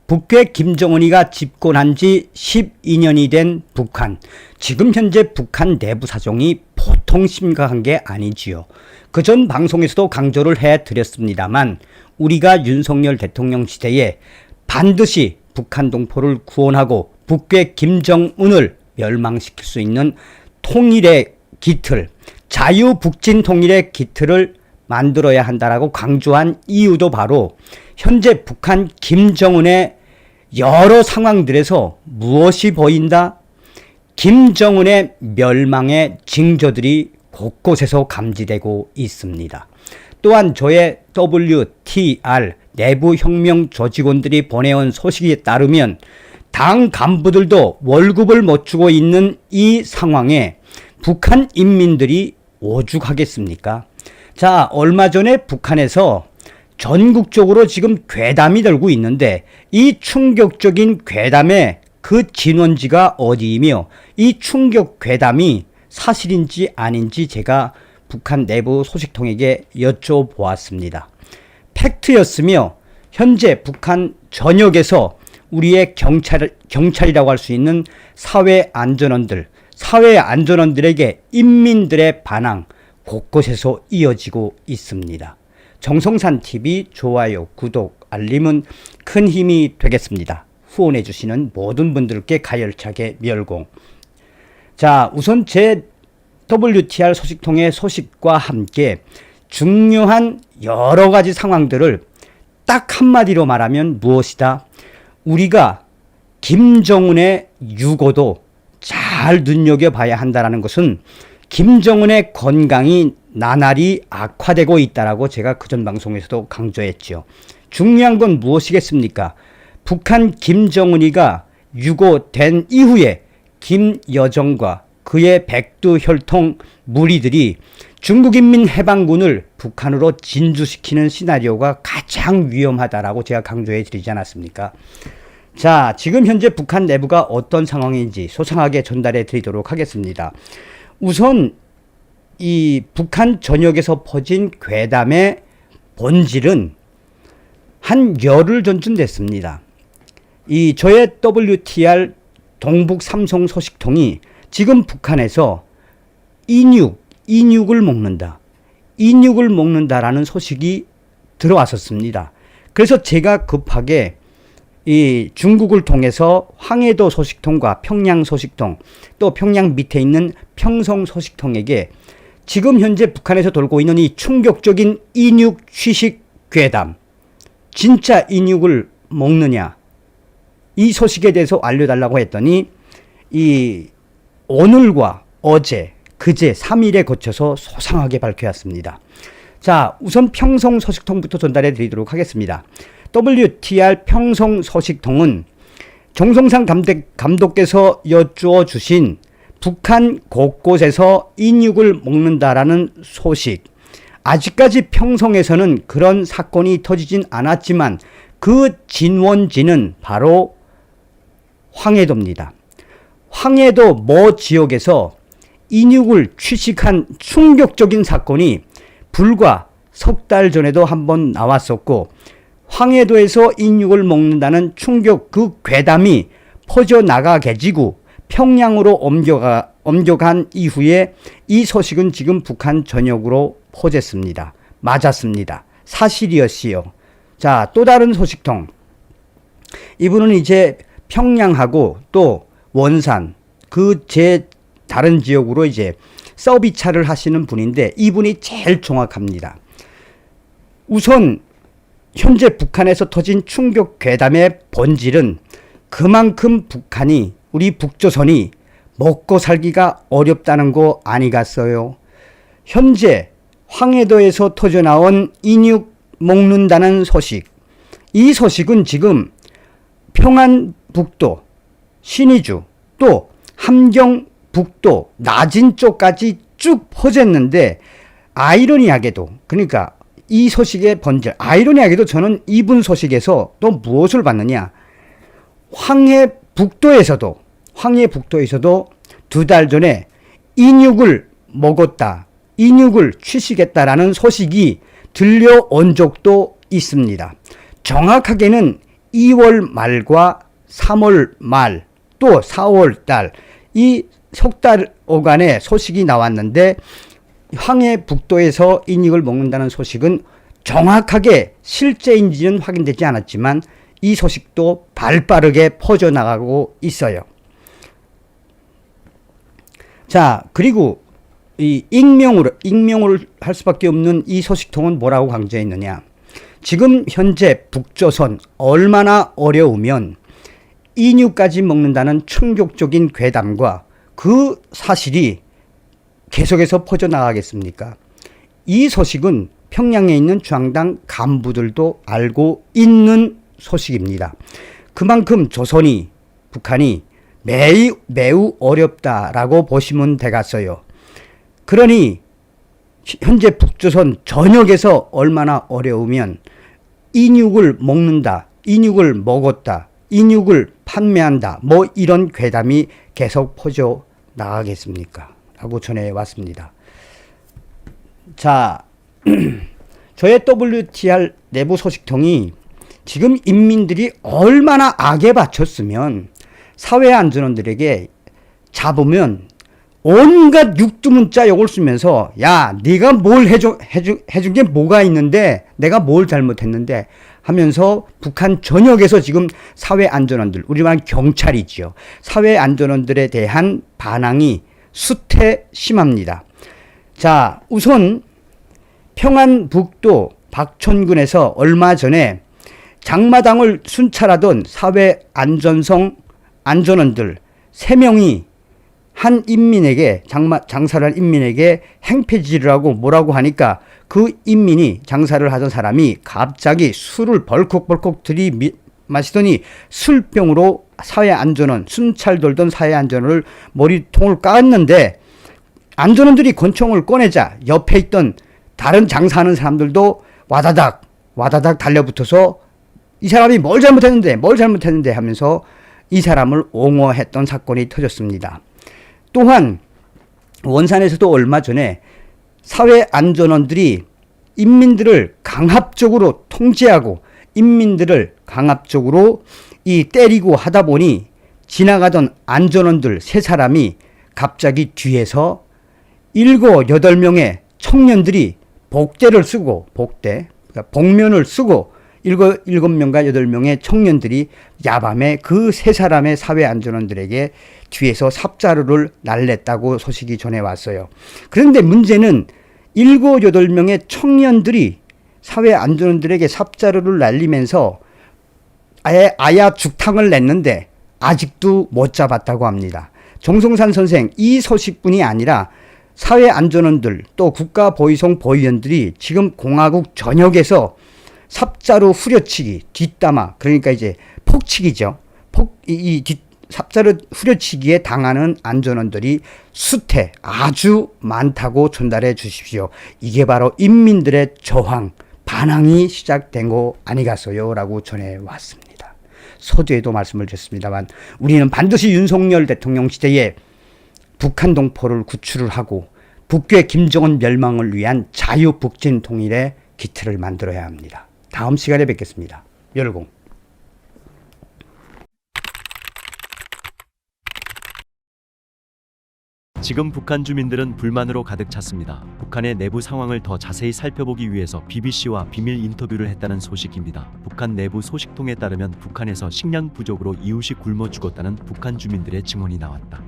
북괴 김정은이가 집권한 지 12년이 된 북한. 지금 현재 북한 내부 사정이 보통 심각한 게 아니지요. 그전 방송에서도 강조를 해드렸습니다만 우리가 윤석열 대통령 시대에 반드시 북한 동포를 구원하고 북괴 김정은을 멸망시킬 수 있는 통일의 기틀, 자유북진 통일의 기틀을 만들어야 한다라고 강조한 이유도 바로 현재 북한 김정은의 여러 상황들에서 무엇이 보인다? 김정은의 멸망의 징조들이 곳곳에서 감지되고 있습니다. 또한 저의 WTR 내부혁명 조직원들이 보내온 소식에 따르면 당 간부들도 월급을 못 주고 있는 이 상황에 북한 인민들이 오죽하겠습니까? 자, 얼마 전에 북한에서 전국적으로 지금 괴담이 돌고 있는데 이 충격적인 괴담의 그 진원지가 어디이며 이 충격 괴담이 사실인지 아닌지 제가 북한 내부 소식통에게 여쭤보았습니다. 팩트였으며 현재 북한 전역에서 우리의 경찰이라고 할 수 있는 사회안전원들에게 인민들의 반항 곳곳에서 이어지고 있습니다. 정성산TV 좋아요, 구독, 알림은 큰 힘이 되겠습니다. 후원해주시는 모든 분들께 가열차게 멸공. 자, 우선 제 WTR 소식통의 소식과 함께 중요한 여러 가지 상황들을 딱 한마디로 말하면 무엇이다? 우리가 김정은의 유고도 잘 눈여겨봐야 한다는 것은 김정은의 건강이 나날이 악화되고 있다라고 제가 그전 방송에서도 강조했죠. 중요한 건 무엇이겠습니까? 북한 김정은이가 유고된 이후에 김여정과 그의 백두혈통 무리들이 중국인민해방군을 북한으로 진주시키는 시나리오가 가장 위험하다라고 제가 강조해 드리지 않았습니까? 자, 지금 현재 북한 내부가 어떤 상황인지 소상하게 전달해 드리도록 하겠습니다. 우선 이 북한 전역에서 퍼진 괴담의 본질은 한 열흘 전쯤 됐습니다. 이 저의 WTR 동북 삼성 소식통이 지금 북한에서 인육을 먹는다라는 소식이 들어왔었습니다. 그래서 제가 급하게 이 중국을 통해서 황해도 소식통과 평양 소식통, 또 평양 밑에 있는 평성 소식통에게 지금 현재 북한에서 돌고 있는 이 충격적인 인육 취식 괴담, 진짜 인육을 먹느냐, 이 소식에 대해서 알려달라고 했더니 이 오늘과 어제, 그제 3일에 거쳐서 소상하게 밝혀왔습니다. 자, 우선 평성 소식통부터 전달해 드리도록 하겠습니다. WTR 평성 소식통은 정성상 감독께서 여쭈어 주신 북한 곳곳에서 인육을 먹는다라는 소식, 아직까지 평성에서는 그런 사건이 터지진 않았지만 그 진원지는 바로 황해도입니다. 황해도 모 지역에서 인육을 취식한 충격적인 사건이 불과 석 달 전에도 한번 나왔었고, 황해도에서 인육을 먹는다는 충격 그 괴담이 퍼져나가게지고 평양으로 옮겨간 이후에 이 소식은 지금 북한 전역으로 퍼졌습니다. 맞았습니다. 사실이었지요. 자, 또 다른 소식통. 이분은 이제 평양하고 또 원산, 제 다른 지역으로 이제 서비스차를 하시는 분인데 이분이 제일 정확합니다. 우선 현재 북한에서 터진 충격 괴담의 본질은 그만큼 북한이, 우리 북조선이 먹고 살기가 어렵다는 거 아니겠어요? 현재 황해도에서 터져나온 인육 먹는다는 소식, 이 소식은 지금 평안북도, 신의주, 또 함경북도, 나진 쪽까지 쭉 퍼졌는데 아이러니하게도, 그러니까 이 소식의 본질, 아이러니하게도 저는 이분 소식에서 또 무엇을 봤느냐, 황해북도에서도 2달 전에 인육을 먹었다, 인육을 취식했다라는 소식이 들려온 적도 있습니다. 정확하게는 2월 말과 3월 말 또 4월 달 이 석 달간의 소식이 나왔는데 황해 북도에서 인육을 먹는다는 소식은 정확하게 실제인지는 확인되지 않았지만 이 소식도 발빠르게 퍼져나가고 있어요. 자, 그리고 이 익명을 할 수밖에 없는 이 소식통은 뭐라고 강조했느냐. 지금 현재 북조선 얼마나 어려우면 인유까지 먹는다는 충격적인 괴담과 그 사실이 계속해서 퍼져나가겠습니까? 이 소식은 평양에 있는 중앙당 간부들도 알고 있는 소식입니다. 그만큼 조선이, 북한이 매우 어렵다라고 보시면 되겠어요. 그러니 현재 북조선 전역에서 얼마나 어려우면 인육을 먹는다, 인육을 먹었다, 인육을 판매한다, 뭐 이런 괴담이 계속 퍼져 나가겠습니까? 라고 전해왔습니다. 자, 저의 WTR 내부 소식통이 지금 인민들이 얼마나 악에 바쳤으면 사회안전원들에게 잡으면 온갖 육두문자 욕을 쓰면서 야, 네가 뭘 해준 게 뭐가 있는데 내가 뭘 잘못했는데 하면서 북한 전역에서 지금 사회안전원들, 우리 말은 경찰이지요. 사회안전원들에 대한 반항이 수태심합니다. 자, 우선 평안북도 박천군에서 얼마 전에 장마당을 순찰하던 사회안전성 안전원들 3명이 한 인민에게 장사를 한 인민에게 행패질을 하고 뭐라고 하니까 그 인민이 장사를 하던 사람이 갑자기 술을 벌컥벌컥 들이마시더니 술병으로 사회안전원 순찰 돌던 사회안전원을 머리통을 깠는데 안전원들이 권총을 꺼내자 옆에 있던 다른 장사하는 사람들도 와다닥 달려붙어서 이 사람이 뭘 잘못했는데 하면서 이 사람을 옹호했던 사건이 터졌습니다. 또한 원산에서도 얼마 전에 사회안전원들이 인민들을 강압적으로 통제하고 인민들을 강압적으로 때리고 하다 보니 지나가던 안전원들 3사람이 갑자기 뒤에서 7, 8명의 청년들이 복대를 쓰고 그러니까 복면을 쓰고 7명과 8명의 청년들이 야밤에 그 3사람의 사회안전원들에게 뒤에서 삽자루를 날렸다고 소식이 전해왔어요. 그런데 문제는 7, 8명의 청년들이 사회안전원들에게 삽자루를 날리면서 아야 죽탕을 냈는데 아직도 못 잡았다고 합니다. 정성산 선생, 이 소식뿐이 아니라 사회안전원들 또 국가보위성 보위원들이 지금 공화국 전역에서 삽자루 후려치기, 뒷담화, 그러니까 이제 폭치기죠. 삽자루 후려치기에 당하는 안전원들이 수태 아주 많다고 전달해 주십시오. 이게 바로 인민들의 저항, 반항이 시작된 거 아니겠어요? 라고 전해왔습니다. 서두에도 말씀을 드렸습니다만 우리는 반드시 윤석열 대통령 시대에 북한 동포를 구출을 하고 북괴 김정은 멸망을 위한 자유북진 통일의 기틀을 만들어야 합니다. 다음 시간에 뵙겠습니다. 열공. 지금 북한 주민들은 불만으로 가득 찼습니다. 북한의 내부 상황을 더 자세히 살펴보기 위해서 BBC와 비밀 인터뷰를 했다는 소식입니다. 북한 내부 소식통에 따르면 북한에서 식량 부족으로 이웃이 굶어 죽었다는 북한 주민들의 증언이 나왔다.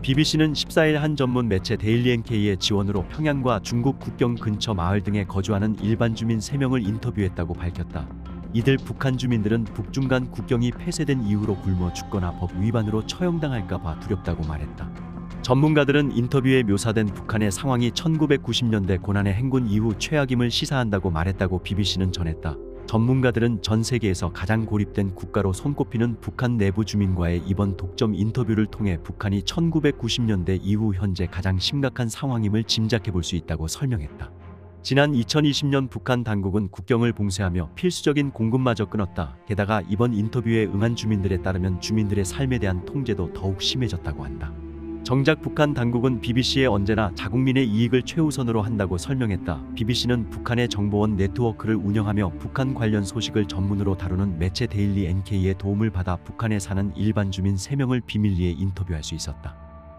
BBC는 14일 한 전문 매체 데일리 NK의 지원으로 평양과 중국 국경 근처 마을 등에 거주하는 일반 주민 3명을 인터뷰했다고 밝혔다. 이들 북한 주민들은 북중 간 국경이 폐쇄된 이후로 굶어 죽거나 법 위반으로 처형당할까 봐 두렵다고 말했다. 전문가들은 인터뷰에 묘사된 북한의 상황이 1990년대 고난의 행군 이후 최악임을 시사한다고 말했다고 BBC는 전했다. 전문가들은 전 세계에서 가장 고립된 국가로 손꼽히는 북한 내부 주민과의 이번 독점 인터뷰를 통해 북한이 1990년대 이후 현재 가장 심각한 상황임을 짐작해 볼 수 있다고 설명했다. 지난 2020년 북한 당국은 국경을 봉쇄하며 필수적인 공급마저 끊었다. 게다가 이번 인터뷰에 응한 주민들에 따르면 주민들의 삶에 대한 통제도 더욱 심해졌다고 한다. 정작 북한 당국은 BBC에 언제나 자국민의 이익을 최우선으로 한다고 설명했다. BBC는 북한의 정보원 네트워크를 운영하며 북한 관련 소식을 전문으로 다루는 매체 데일리 NK의 도움을 받아 북한에 사는 일반 주민 3명을 비밀리에 인터뷰할 수 있었다.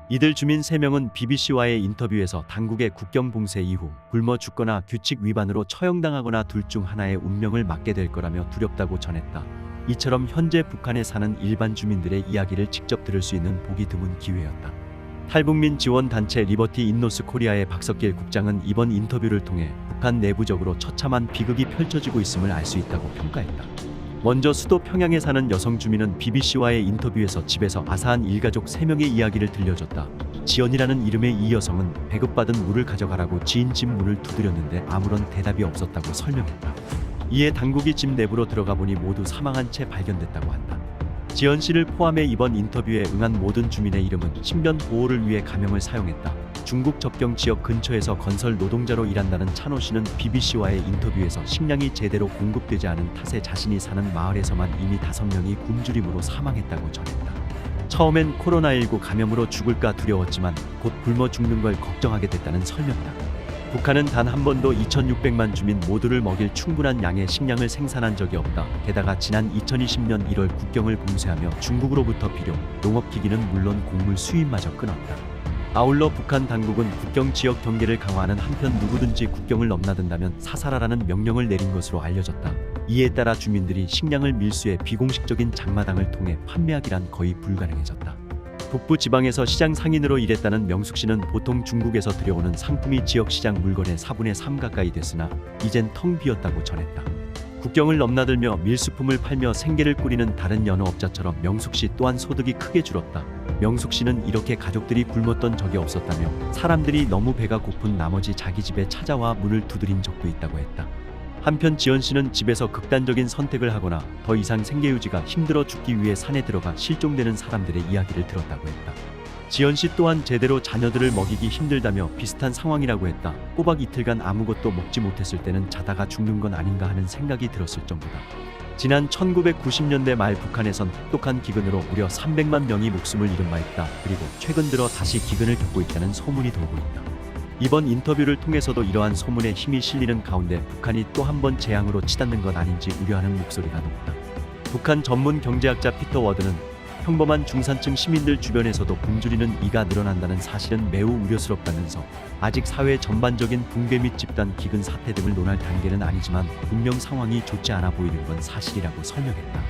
이들 주민 3명은 BBC와의 인터뷰에서 당국의 국경 봉쇄 이후 굶어 죽거나 규칙 위반으로 처형당하거나 둘 중 하나의 운명을 맞게 될 거라며 두렵다고 전했다. 이처럼 현재 북한에 사는 일반 주민들의 이야기를 직접 들을 수 있는 보기 드문 기회였다. 탈북민 지원 단체 리버티 인 노스 코리아의 박석길 국장은 이번 인터뷰를 통해 북한 내부적으로 처참한 비극이 펼쳐지고 있음을 알 수 있다고 평가했다. 먼저 수도 평양에 사는 여성 주민은 BBC와의 인터뷰에서 집에서 아사한 일가족 3명의 이야기를 들려줬다. 지연이라는 이름의 이 여성은 배급받은 물을 가져가라고 지인 집 문을 두드렸는데 아무런 대답이 없었다고 설명했다. 이에 당국이 집 내부로 들어가 보니 모두 사망한 채 발견됐다고 한다. 지연 씨를 포함해 이번 인터뷰에 응한 모든 주민의 이름은 신변 보호를 위해 가명을 사용했다. 중국 접경 지역 근처에서 건설 노동자로 일한다는 찬호 씨는 BBC와의 인터뷰에서 식량이 제대로 공급되지 않은 탓에 자신이 사는 마을에서만 이미 5명이 굶주림으로 사망했다고 전했다. 처음엔 코로나19 감염으로 죽을까 두려웠지만 곧 굶어 죽는 걸 걱정하게 됐다는 설명이다. 북한은 단 한 번도 2,600만 주민 모두를 먹일 충분한 양의 식량을 생산한 적이 없다. 게다가 지난 2020년 1월 국경을 봉쇄하며 중국으로부터 비료, 농업기기는 물론 곡물 수입마저 끊었다. 아울러 북한 당국은 국경 지역 경계를 강화하는 한편 누구든지 국경을 넘나든다면 사살하라는 명령을 내린 것으로 알려졌다. 이에 따라 주민들이 식량을 밀수해 비공식적인 장마당을 통해 판매하기란 거의 불가능해졌다. 북부 지방에서 시장 상인으로 일했다는 명숙 씨는 보통 중국에서 들여오는 상품이 지역 시장 물건의 4분의 3 가까이 됐으나 이젠 텅 비었다고 전했다. 국경을 넘나들며 밀수품을 팔며 생계를 꾸리는 다른 여느 업자처럼 명숙 씨 또한 소득이 크게 줄었다. 명숙 씨는 이렇게 가족들이 굶었던 적이 없었다며 사람들이 너무 배가 고픈 나머지 자기 집에 찾아와 문을 두드린 적도 있다고 했다. 한편 지연 씨는 집에서 극단적인 선택을 하거나 더 이상 생계 유지가 힘들어 죽기 위해 산에 들어가 실종되는 사람들의 이야기를 들었다고 했다. 지연 씨 또한 제대로 자녀들을 먹이기 힘들다며 비슷한 상황이라고 했다. 꼬박 이틀간 아무것도 먹지 못했을 때는 자다가 죽는 건 아닌가 하는 생각이 들었을 정도다. 지난 1990년대 말 북한에선 혹독한 기근으로 무려 300만 명이 목숨을 잃은 바 있다. 그리고 최근 들어 다시 기근을 겪고 있다는 소문이 돌고 있다. 이번 인터뷰를 통해서도 이러한 소문에 힘이 실리는 가운데 북한이 또 한 번 재앙으로 치닫는 것 아닌지 우려하는 목소리가 높다. 북한 전문 경제학자 피터 워드는 평범한 중산층 시민들 주변에서도 굶주리는 이가 늘어난다는 사실은 매우 우려스럽다면서 아직 사회 전반적인 붕괴 및 집단 기근 사태 등을 논할 단계는 아니지만 분명 상황이 좋지 않아 보이는 건 사실이라고 설명했다.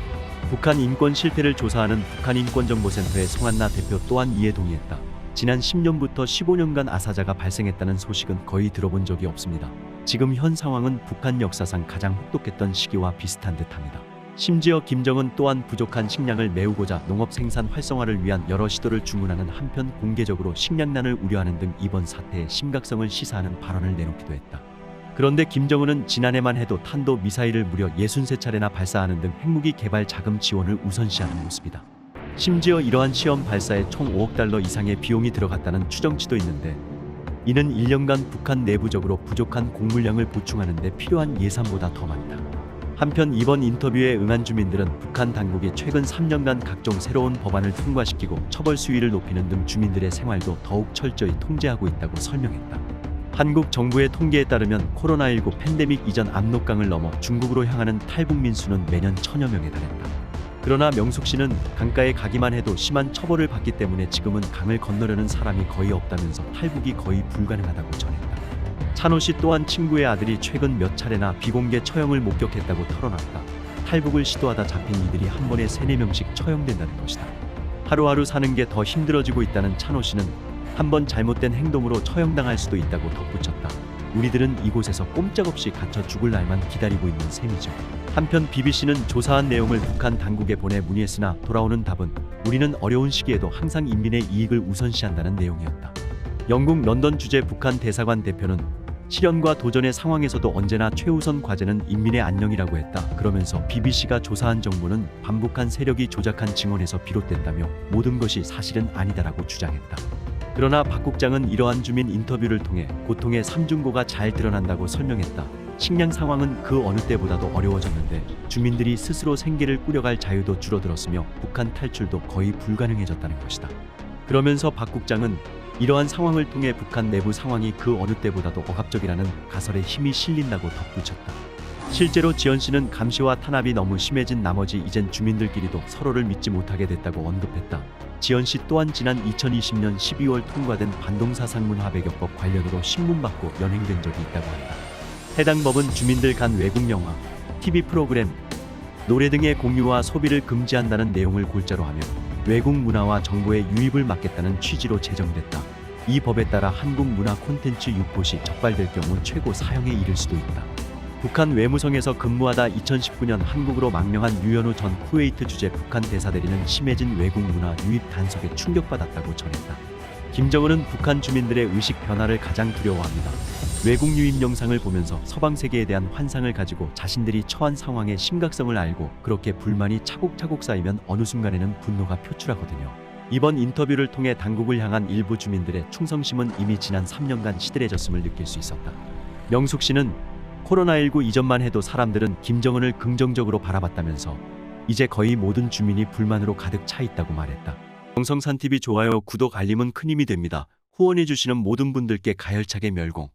북한 인권 실태를 조사하는 북한인권정보센터의 송한나 대표 또한 이에 동의했다. 지난 10년부터 15년간 아사자가 발생했다는 소식은 거의 들어본 적이 없습니다. 지금 현 상황은 북한 역사상 가장 혹독했던 시기와 비슷한 듯합니다. 심지어 김정은 또한 부족한 식량을 메우고자 농업 생산 활성화를 위한 여러 시도를 주문하는 한편 공개적으로 식량난을 우려하는 등 이번 사태의 심각성을 시사하는 발언을 내놓기도 했다. 그런데 김정은은 지난해만 해도 탄도 미사일을 무려 63차례나 발사하는 등 핵무기 개발 자금 지원을 우선시하는 모습이다. 심지어 이러한 시험 발사에 총 5억 달러 이상의 비용이 들어갔다는 추정치도 있는데 이는 1년간 북한 내부적으로 부족한 곡물량을 보충하는 데 필요한 예산보다 더 많다. 한편 이번 인터뷰에 응한 주민들은 북한 당국이 최근 3년간 각종 새로운 법안을 통과시키고 처벌 수위를 높이는 등 주민들의 생활도 더욱 철저히 통제하고 있다고 설명했다. 한국 정부의 통계에 따르면 코로나19 팬데믹 이전 압록강을 넘어 중국으로 향하는 탈북민 수는 매년 1000여 명에 달했다. 그러나 명숙 씨는 강가에 가기만 해도 심한 처벌을 받기 때문에 지금은 강을 건너려는 사람이 거의 없다면서 탈북이 거의 불가능하다고 전했다. 찬호 씨 또한 친구의 아들이 최근 몇 차례나 비공개 처형을 목격했다고 털어놨다. 탈북을 시도하다 잡힌 이들이 한 번에 3-4명씩 처형된다는 것이다. 하루하루 사는 게 더 힘들어지고 있다는 찬호 씨는 한 번 잘못된 행동으로 처형당할 수도 있다고 덧붙였다. 우리들은 이곳에서 꼼짝없이 갇혀 죽을 날만 기다리고 있는 셈이죠. 한편 BBC는 조사한 내용을 북한 당국에 보내 문의했으나 돌아오는 답은 우리는 어려운 시기에도 항상 인민의 이익을 우선시한다는 내용이었다. 영국 런던 주재 북한 대사관 대표는 실현과 도전의 상황에서도 언제나 최우선 과제는 인민의 안녕이라고 했다. 그러면서 BBC가 조사한 정보는 반북한 세력이 조작한 증언에서 비롯됐다며 모든 것이 사실은 아니다라고 주장했다. 그러나 박 국장은 이러한 주민 인터뷰를 통해 고통의 삼중고가 잘 드러난다고 설명했다. 식량 상황은 그 어느 때보다도 어려워졌는데 주민들이 스스로 생계를 꾸려갈 자유도 줄어들었으며 북한 탈출도 거의 불가능해졌다는 것이다. 그러면서 박 국장은 이러한 상황을 통해 북한 내부 상황이 그 어느 때보다도 억압적이라는 가설에 힘이 실린다고 덧붙였다. 실제로 지원 씨는 감시와 탄압이 너무 심해진 나머지 이젠 주민들끼리도 서로를 믿지 못하게 됐다고 언급했다. 지원 씨 또한 지난 2020년 12월 통과된 반동사상문화배격법 관련으로 신문받고 연행된 적이 있다고 한다. 해당 법은 주민들 간 외국 영화, TV 프로그램, 노래 등의 공유와 소비를 금지한다는 내용을 골자로 하며 외국 문화와 정보의 유입을 막겠다는 취지로 제정됐다. 이 법에 따라 한국 문화 콘텐츠 유포 시 적발될 경우 최고 사형에 이를 수도 있다. 북한 외무성에서 근무하다 2019년 한국으로 망명한 유현우 전 쿠웨이트 주재 북한 대사대리는 심해진 외국 문화 유입 단속에 충격받았다고 전했다. 김정은은 북한 주민들의 의식 변화를 가장 두려워합니다. 외국 유입 영상을 보면서 서방 세계에 대한 환상을 가지고 자신들이 처한 상황의 심각성을 알고 그렇게 불만이 차곡차곡 쌓이면 어느 순간에는 분노가 표출하거든요. 이번 인터뷰를 통해 당국을 향한 일부 주민들의 충성심은 이미 지난 3년간 시들해졌음을 느낄 수 있었다. 명숙 씨는 코로나19 이전만 해도 사람들은 김정은을 긍정적으로 바라봤다면서 이제 거의 모든 주민이 불만으로 가득 차 있다고 말했다. 정성산TV 좋아요, 구독, 알림은 큰 힘이 됩니다. 후원해주시는 모든 분들께 가열차게 멸공.